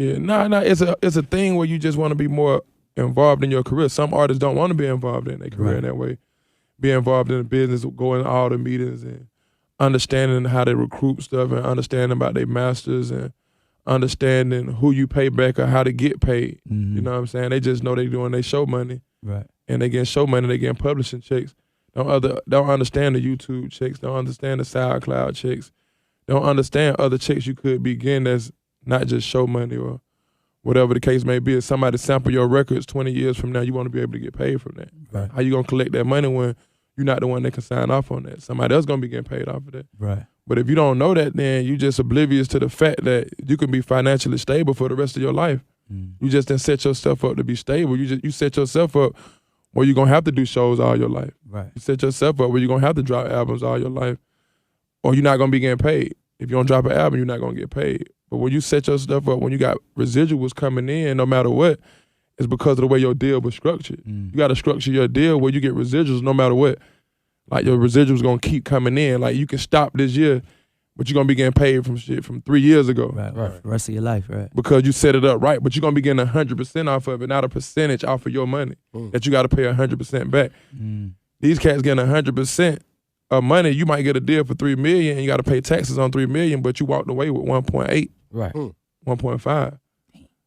Yeah, nah. It's a thing where you just want to be more involved in your career. Some artists don't want to be involved in their career in that way. Be involved in the business, going to all the meetings and understanding how they recruit stuff and understanding about their masters and understanding who you pay back or how to get paid. Mm-hmm. You know what I'm saying? They just know they doing their show money. Right. And they getting show money, they getting publishing checks. Don't understand the YouTube checks, don't understand the SoundCloud checks, don't understand other checks you could be getting that's not just show money or whatever the case may be. If somebody sample your records 20 years from now, you want to be able to get paid from that. Right. How you gonna collect that money when you're not the one that can sign off on that? Somebody else gonna be getting paid off of that. Right. But if you don't know that, then you just oblivious to the fact that you can be financially stable for the rest of your life. You just didn't set yourself up to be stable. You set yourself up where you're gonna have to do shows all your life. Right. You set yourself up where you're gonna have to drop albums all your life, or you're not gonna be getting paid. If you don't drop an album, you're not gonna get paid. But when you set your stuff up, when you got residuals coming in, no matter what, it's because of the way your deal was structured. You got to structure your deal where you get residuals no matter what. Like your residuals gonna keep coming in. Like you can stop this year, but you're gonna be getting paid from shit from 3 years ago. Right. For the rest of your life, right? Because you set it up right, but you're gonna be getting 100% off of it, not a percentage off of your money that you got to pay 100% back. These cats getting 100% of money. You might get a deal for $3 million, and you got to pay taxes on $3 million, but you walked away with 1.8, Right. 1.5.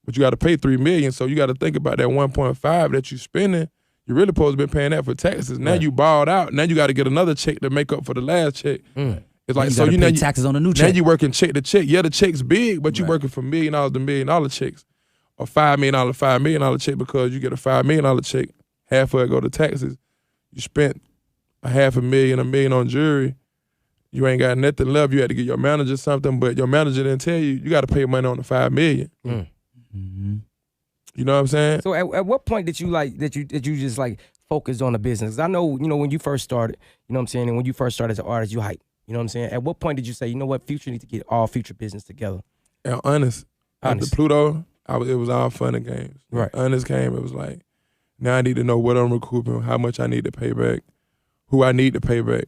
But you got to pay $3 million, so you got to think about that 1.5 that you spending. You really supposed to be paying that for taxes. Now you balled out. Now you got to get another check to make up for the last check. It's like you pay taxes on the new check. Now you working check to check. Yeah, the check's big, but you working from $1 million to $1 million checks, or $5 million $5 million check, because you get a $5 million check. Half of it go to taxes. You spent $500,000, $1 million on jewelry. You ain't got nothing left. You had to get your manager something, but your manager didn't tell you got to pay money on the $5 million. You know what I'm saying? So at what point did you just like focus on the business? 'Cause I know, when you first started, you know what I'm saying, and when you first started as an artist, you hype. You know what I'm saying? At what point did you say, you know what, Future need to get all Future business together? And Honest. After Pluto, it was all fun and games. Right. Honest came, it was like, now I need to know what I'm recouping, how much I need to pay back, who I need to pay back,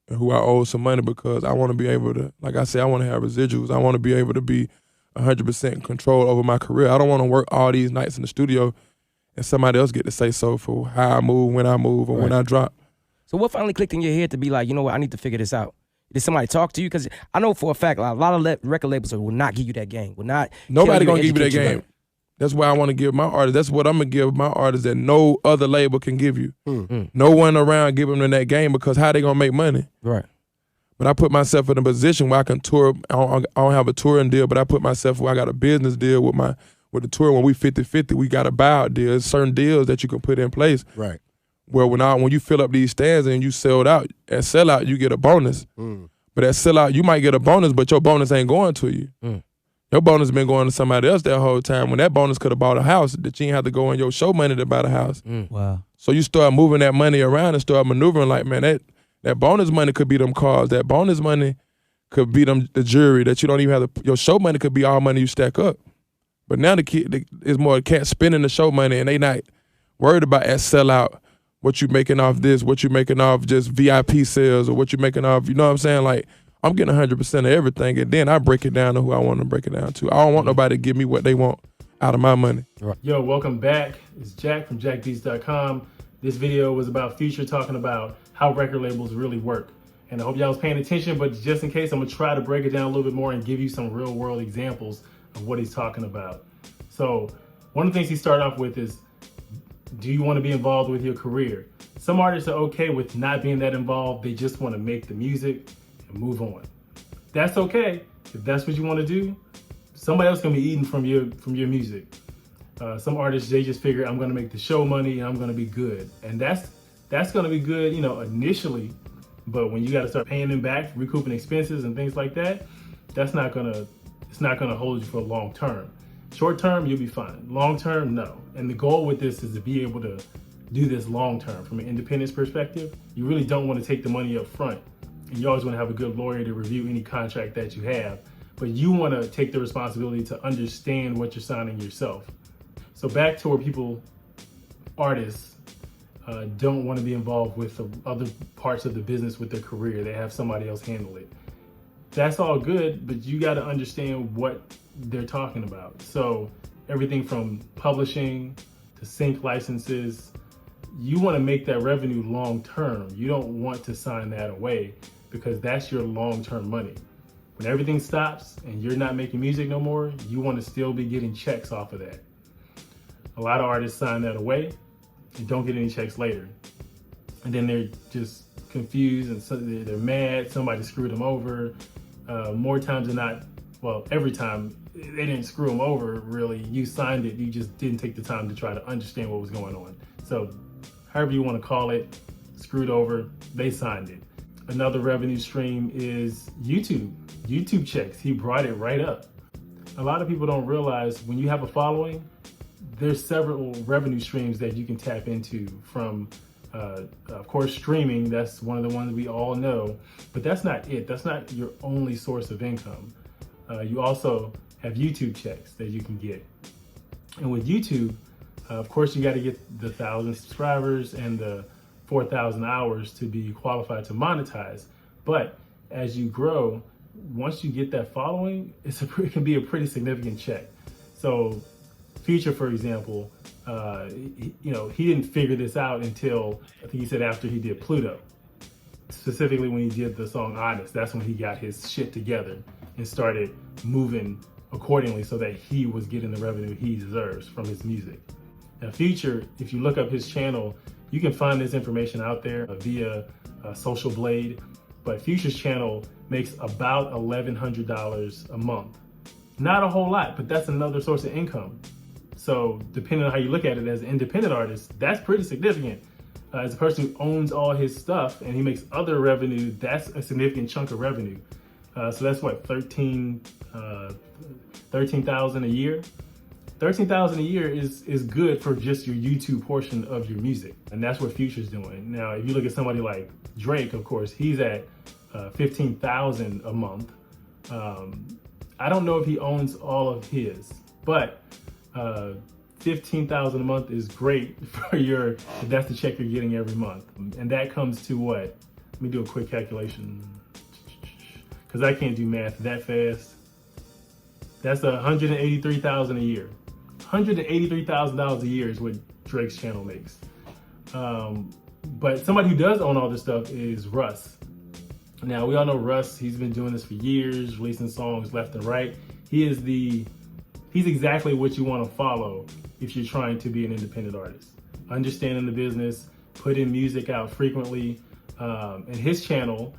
and who I owe some money, because I want to be able to, like I said, I want to have residuals. I want to be able to be 100% control over my career. I don't want to work all these nights in the studio and somebody else get to say so for how I move, when I move, or when I drop. So what finally clicked in your head to be like, you know what, I need to figure this out? Did somebody talk to you? Because I know for a fact a lot of record labels will not give you that game. Will not. Nobody gonna give you that game. That's why I want to give my artists. That's what I'm gonna give my artists that no other label can give you. No one around giving them that game, because how they gonna make money? Right. But I put myself in a position where I can tour. I don't have a touring deal, but I put myself where I got a business deal with the tour. When we 50-50, we got a buyout deal. There's certain deals that you can put in place. Right. Where when you fill up these stands and you sold out, at sellout you get a bonus. But at sellout you might get a bonus, but your bonus ain't going to you. Your bonus been going to somebody else that whole time, when that bonus could have bought a house that you ain't have to go in your show money to buy the house. Wow. So you start moving that money around and start maneuvering like, man, that bonus money could be them cars. That bonus money could be the jewelry that you don't even have your show money could be all money you stack up. But now it's more cats spending the show money, and they not worried about at sellout what you making off this, what you making off just VIP sales, or what you making off, you know what I'm saying? Like, I'm getting 100% of everything, and then I break it down to who I want to break it down to. I don't want nobody to give me what they want out of my money. Yo, welcome back. It's Jack from JackBeats.com. This video was about Future, talking about how record labels really work. And I hope y'all was paying attention, but just in case, I'm gonna try to break it down a little bit more and give you some real world examples of what he's talking about. So one of the things he started off with is, do you want to be involved with your career? Some artists are okay with not being that involved. They just want to make the music and move on. That's okay. If that's what you want to do, somebody else gonna be eating from your music. Some artists, they just figure, I'm gonna make the show money and I'm gonna be good. And that's gonna be good, initially. But when you gotta start paying them back, recouping expenses and things like that, it's not gonna hold you for long term. Short term, you'll be fine. Long term, no. And the goal with this is to be able to do this long term. From an independence perspective, you really don't want to take the money up front. And you always want to have a good lawyer to review any contract that you have. But you want to take the responsibility to understand what you're signing yourself. So back to where artists don't want to be involved with the other parts of the business with their career. They have somebody else handle it. That's all good, but you got to understand what they're talking about. So everything from publishing to sync licenses, you want to make that revenue long term. You don't want to sign that away because that's your long term money. When everything stops and you're not making music no more, you want to still be getting checks off of that. A lot of artists sign that away and don't get any checks later. And then they're just confused and so they're mad, somebody screwed them over. More times than not, well, every time, they didn't screw them over really. You signed it, you just didn't take the time to try to understand what was going on. So however you want to call it, screwed over, they signed it. Another revenue stream is YouTube checks. He brought it right up. A lot of people don't realize when you have a following, there's several revenue streams that you can tap into from, of course, streaming. That's one of the ones we all know, but that's not it. That's not your only source of income. You also have YouTube checks that you can get. And with YouTube, of course, you got to get the 1,000 subscribers and the 4,000 hours to be qualified to monetize. But as you grow, once you get that following, it can be a pretty significant check. So Future, for example, he didn't figure this out until, I think he said after he did Pluto. Specifically when he did the song Honest, that's when he got his shit together and started moving accordingly so that he was getting the revenue he deserves from his music. Now Future, if you look up his channel, you can find this information out there via Social Blade, but Future's channel makes about $1,100 a month. Not a whole lot, but that's another source of income. So depending on how you look at it as an independent artist, that's pretty significant. As a person who owns all his stuff and he makes other revenue, that's a significant chunk of revenue. So that's what, 13,000 a year? 13,000 a year is good for just your YouTube portion of your music. And that's what Future's doing. Now, if you look at somebody like Drake, of course, he's at 15,000 a month. I don't know if he owns all of his, but 15,000 a month is great for if that's the check you're getting every month. And that comes to what? Let me do a quick calculation, because I can't do math that fast. That's $183,000 a year. $183,000 a year is what Drake's channel makes. But somebody who does own all this stuff is Russ. Now, we all know Russ, he's been doing this for years, releasing songs left and right. He's exactly what you want to follow if you're trying to be an independent artist. Understanding the business, putting music out frequently. And his channel,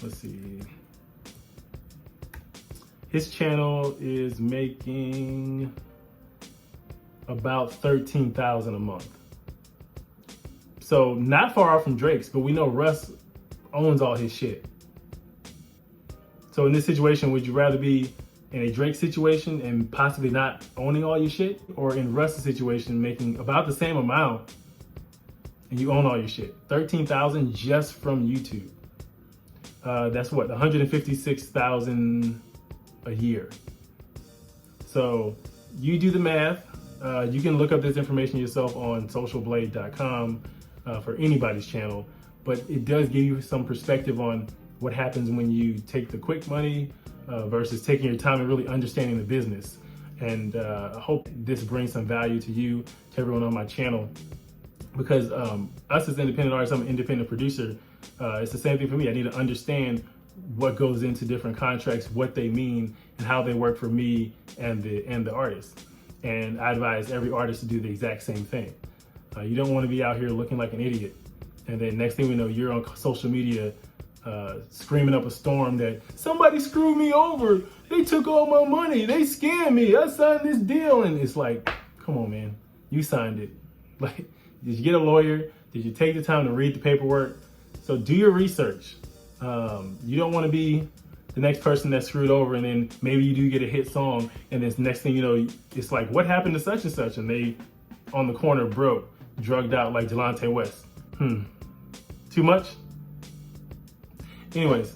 let's see. His channel is making about 13,000 a month. So not far off from Drake's, but we know Russ owns all his shit. So in this situation, would you rather be in a Drake situation and possibly not owning all your shit, or in Russ's situation making about the same amount and you own all your shit? 13,000 just from YouTube. That's what, 156,000 a year. So you do the math. You can look up this information yourself on socialblade.com for anybody's channel, but it does give you some perspective on what happens when you take the quick money versus taking your time and really understanding the business. And I hope this brings some value to you, to everyone on my channel, because us as independent artists, I'm an independent producer. It's the same thing for me. I need to understand what goes into different contracts, what they mean, and how they work for me and the artist. And I advise every artist to do the exact same thing. You don't want to be out here looking like an idiot, and then next thing we know, you're on social media screaming up a storm that somebody screwed me over, they took all my money, they scammed me, I signed this deal. And it's like, come on, man, you signed it. Like, did you get a lawyer? Did you take the time to read the paperwork? So do your research. You don't want to be the next person that's screwed over, and then maybe you do get a hit song, and then next thing you know, it's like, what happened to such and such? And they on the corner broke, drugged out like Delonte West. Too much? Anyways,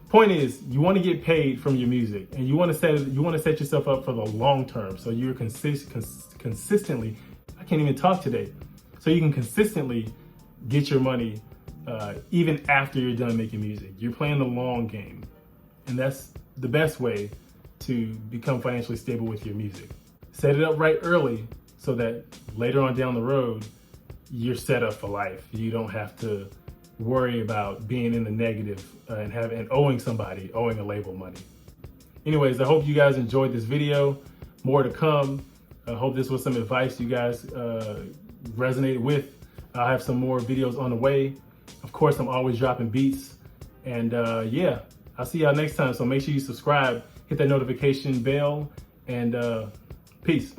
point is, you want to get paid from your music, and you want to set yourself up for the long term, so you're consistently. I can't even talk today. So you can consistently get your money even after you're done making music. You're playing the long game, and that's the best way to become financially stable with your music. Set it up right early so that later on down the road, you're set up for life. You don't have to worry about being in the negative and owing a label money. Anyways, I hope you guys enjoyed this video. More to come. I hope this was some advice you guys resonated with. I have some more videos on the way. Of course, I'm always dropping beats. And yeah, I'll see y'all next time. So make sure you subscribe, hit that notification bell, and peace.